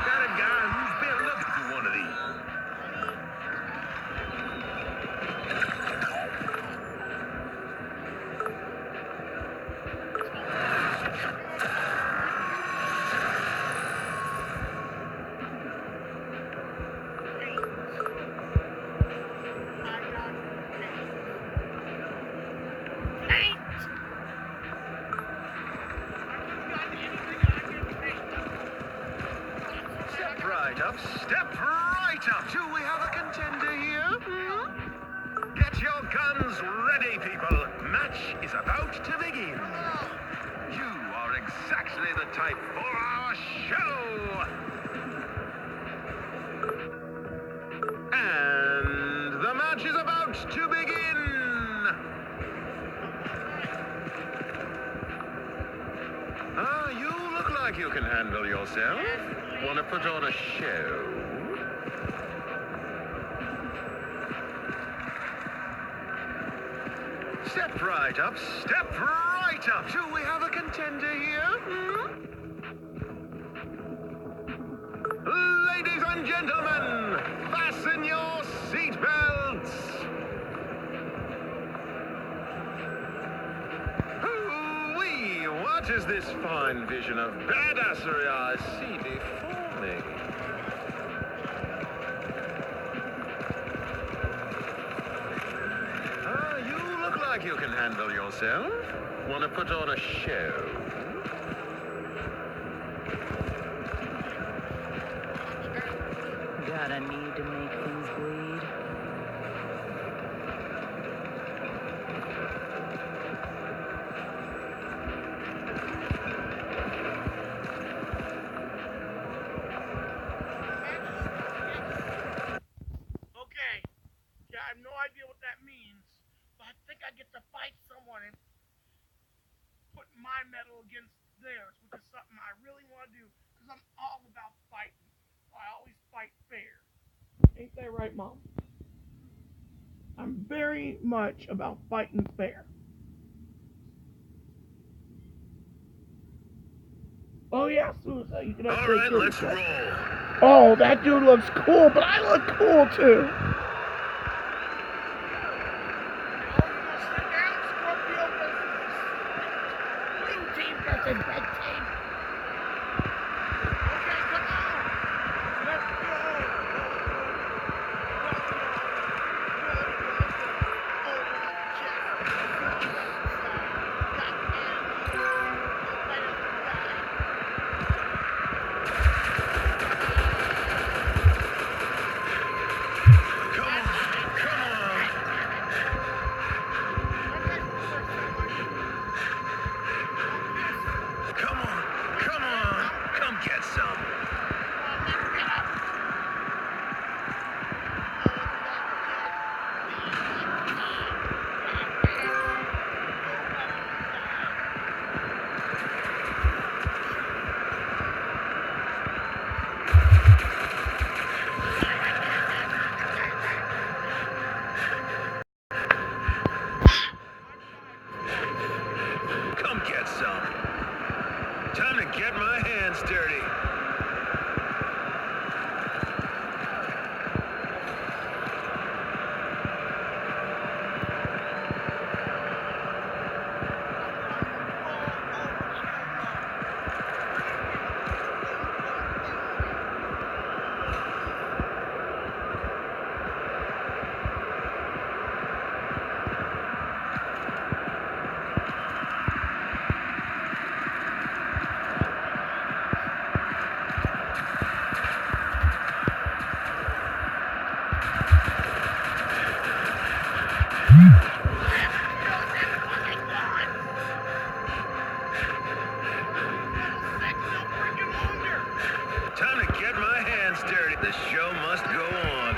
Got a guy who's been looking for one of these. Step right up, step right up. Do we have a contender here? Get your guns ready, people. Match is about to begin. You are exactly the type for our show. And the match is about to begin. Ah, you look like you can handle yourself. Want to put on a show? Step right up, step right up. Do we have a contender here? Ladies and gentlemen, fasten your seatbelts. Ooh-wee, what is this fine vision of badassery I see before me? Ah, you look like you can handle yourself. Want to put on a show? Got a need to make things bleed. Okay. Yeah, I have no idea what that means, but I think I get to fight someone and put my medal against theirs, which is something I really want to do because I'm all about fighting. I always fight fair. Ain't that right, Mom? I'm very much about fighting fair. Oh yeah, Suicide, you can All upgrade right, your let's stuff. roll. Oh, that dude looks cool, but I look cool too. Blue team versus red team. Okay, come on. Let's go. Come on, come on. Come on, come on. Come get some. Come get some. Time to get my hands dirty. Time to get my hands dirty. The show must go on.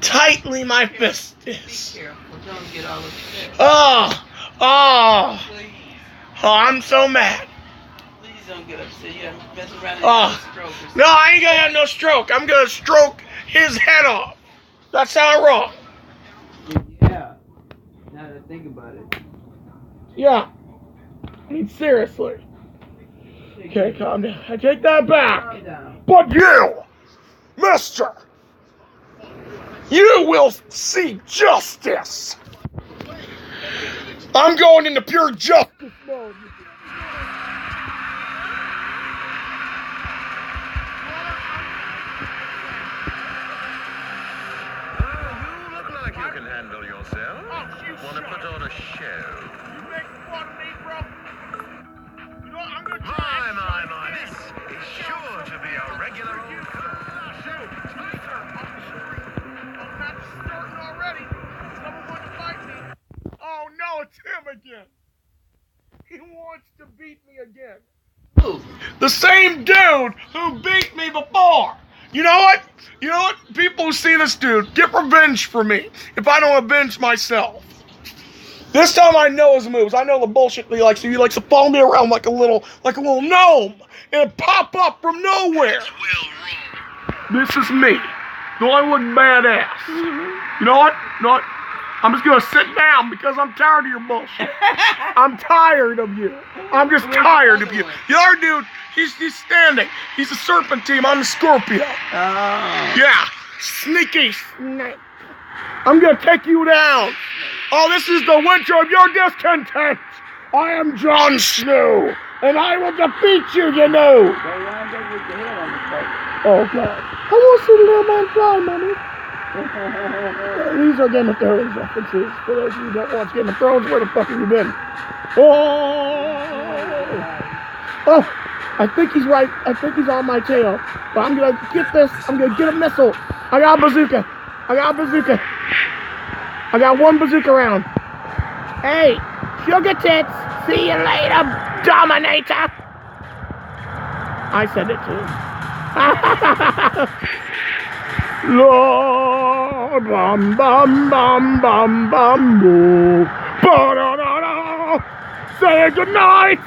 tightly my fist Be is. careful. Don't get all upset. Oh, Please. I'm so mad. Please don't get upset. You're messing around and Oh, have a stroke or something. no, I ain't gonna have no stroke. I'm gonna stroke his head off. That sound wrong. Yeah. Now that I think about it. Yeah. I mean, seriously. Okay, calm down. I take that back. Calm down. But you, mister, you will see justice. I'm going into pure justice mode. You look like you can handle yourself. Oh, you Want to shut put up. on a show? You make fun of me, bro? You know, I'm gonna try. My, this is sure to be a regular old I'm not starting already. Someone wants to fight me. Oh no, it's him again. He wants to beat me again. Who? The same dude who beat me before. You know what? You know what? People who see this dude get revenge for me if I don't avenge myself. This time I know his moves. I know the bullshit that he likes to do. He likes to follow me around like a little gnome and pop up from nowhere. This is me. Do I look badass? You know what? You know what? I'm just gonna sit down because I'm tired of your bullshit. I'm tired of you. I'm just tired of you. The other dude, he's standing. He's a serpentine. I'm the Scorpio. Oh. Yeah, sneaky snake. I'm gonna take you down. Oh, this is the winter of your discontent. I am Jon Snow, and I will defeat you, you know. Go round up with your head on the spike. Oh, God. I want to see the little man fly, mommy. These are Game of Thrones references. For those of you who don't watch Game of Thrones, where the fuck have you been? Oh, I think he's right. I think he's on my tail. But I'm going to get this. I'm going to get a missile. I got a bazooka. I got one bazooka round. Hey, sugar tits. See you later, Dominator. I said it too. Lord, bum bum bum bum bum boo. Ba-da-da-da. Say goodnight.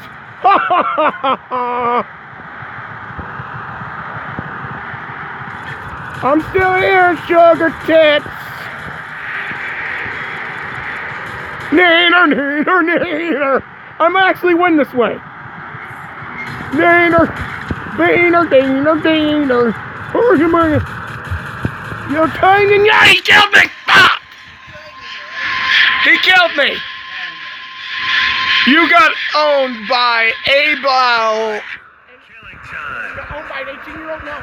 I'm still here, sugar tits. Neener. I might actually win this way. Neener. Where's your money? You're tiny. Yeah, he killed me. Fuck. He killed me. You got owned by Abel. killing time. Owned by an 18-year-old? No.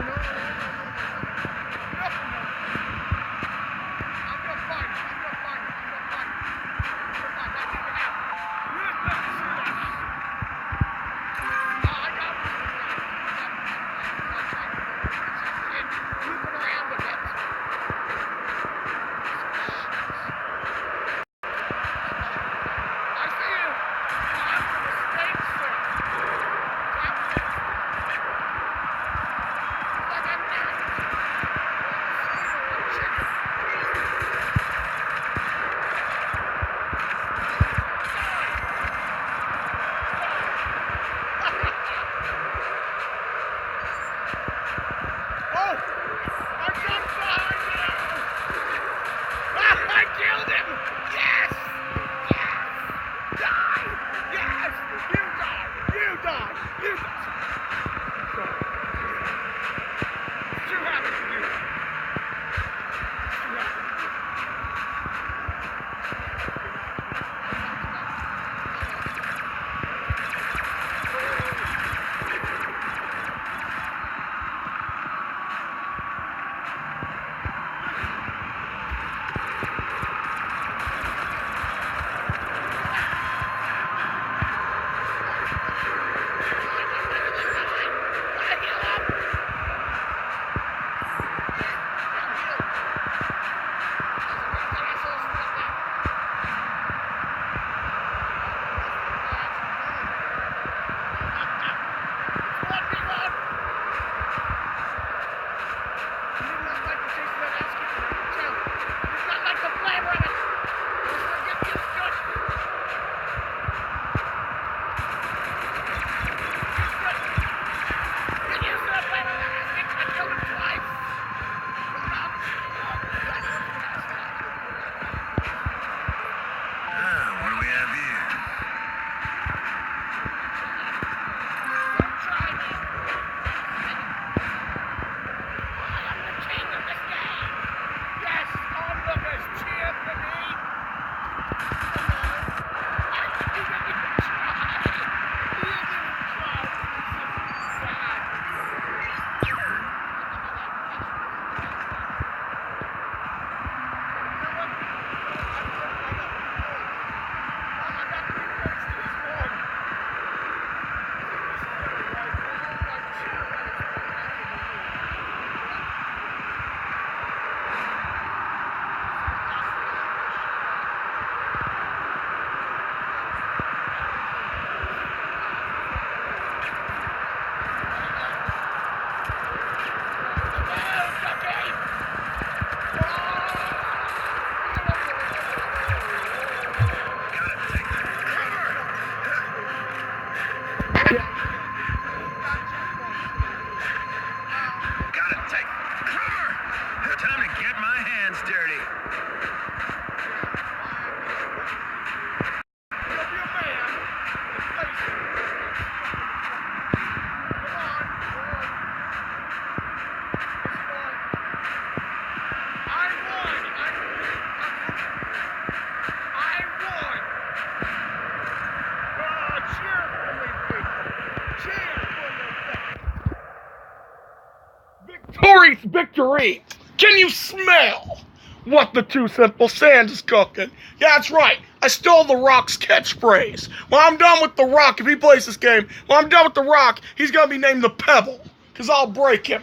victory. Can you smell what the Two Simple Sands is cooking? Yeah, that's right. I stole The Rock's catchphrase. When I'm done with The Rock, if he plays this game, when I'm done with The Rock, he's going to be named The Pebble, because I'll break him.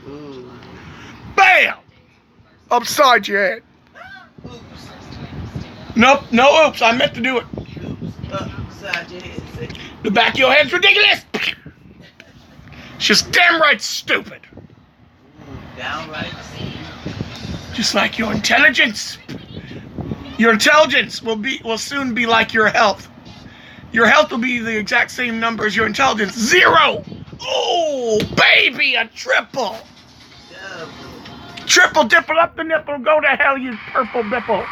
Ooh. Bam! Upside your head. Nope, no oops. I meant to do it. Upside your head. The back of your head's ridiculous. It's just damn right stupid. Downright. Just like your intelligence. Your intelligence will soon be like your health. Your health will be the exact same number as your intelligence. 0! Oh, baby, a triple. Triple dipple up the nipple. Go to hell, you purple bipple.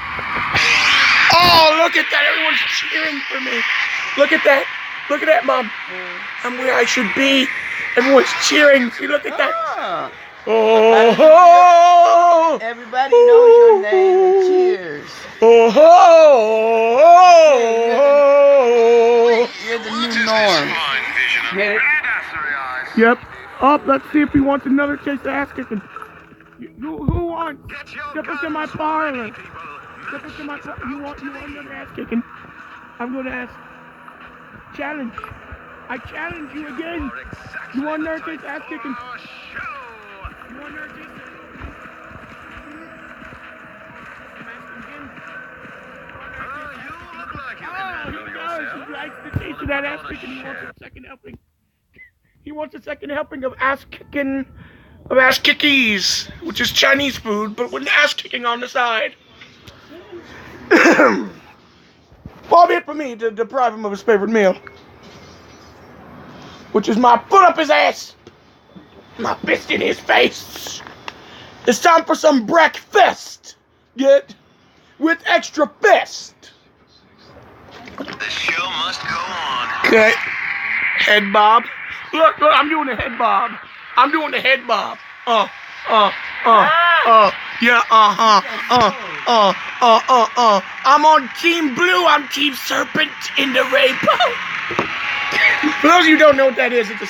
Oh, look at that. Everyone's cheering for me. Look at that. Look at that, Mom. I'm where I should be. Everyone's cheering. See, look at that. Oh, Everybody knows your name. Cheers. oh, You're the new norm. Get it? Yep. Up. Let's see if he wants another taste of ass kicking. Who wants? Step into my parlor. Step into my parlor. You want another ass kicking? I'm going to ask. Challenge. I challenge you again. You want another taste of ass kicking? You want another taste? He likes the taste of that ass kicking. He wants a second helping. He wants a second helping of ass kicking, of ass kickies, which is Chinese food, but with ass kicking on the side. Far be it for me to deprive him of his favorite meal, which is my foot up his ass, my fist in his face. It's time for some breakfast. Get with extra fist. The show must go on. Okay. Head bob. Look, I'm doing the head bob. I'm doing the head bob. Yeah, I'm on Team Blue. I'm Team Serpent in the Rainbow. For those of you who don't know what that is, it's a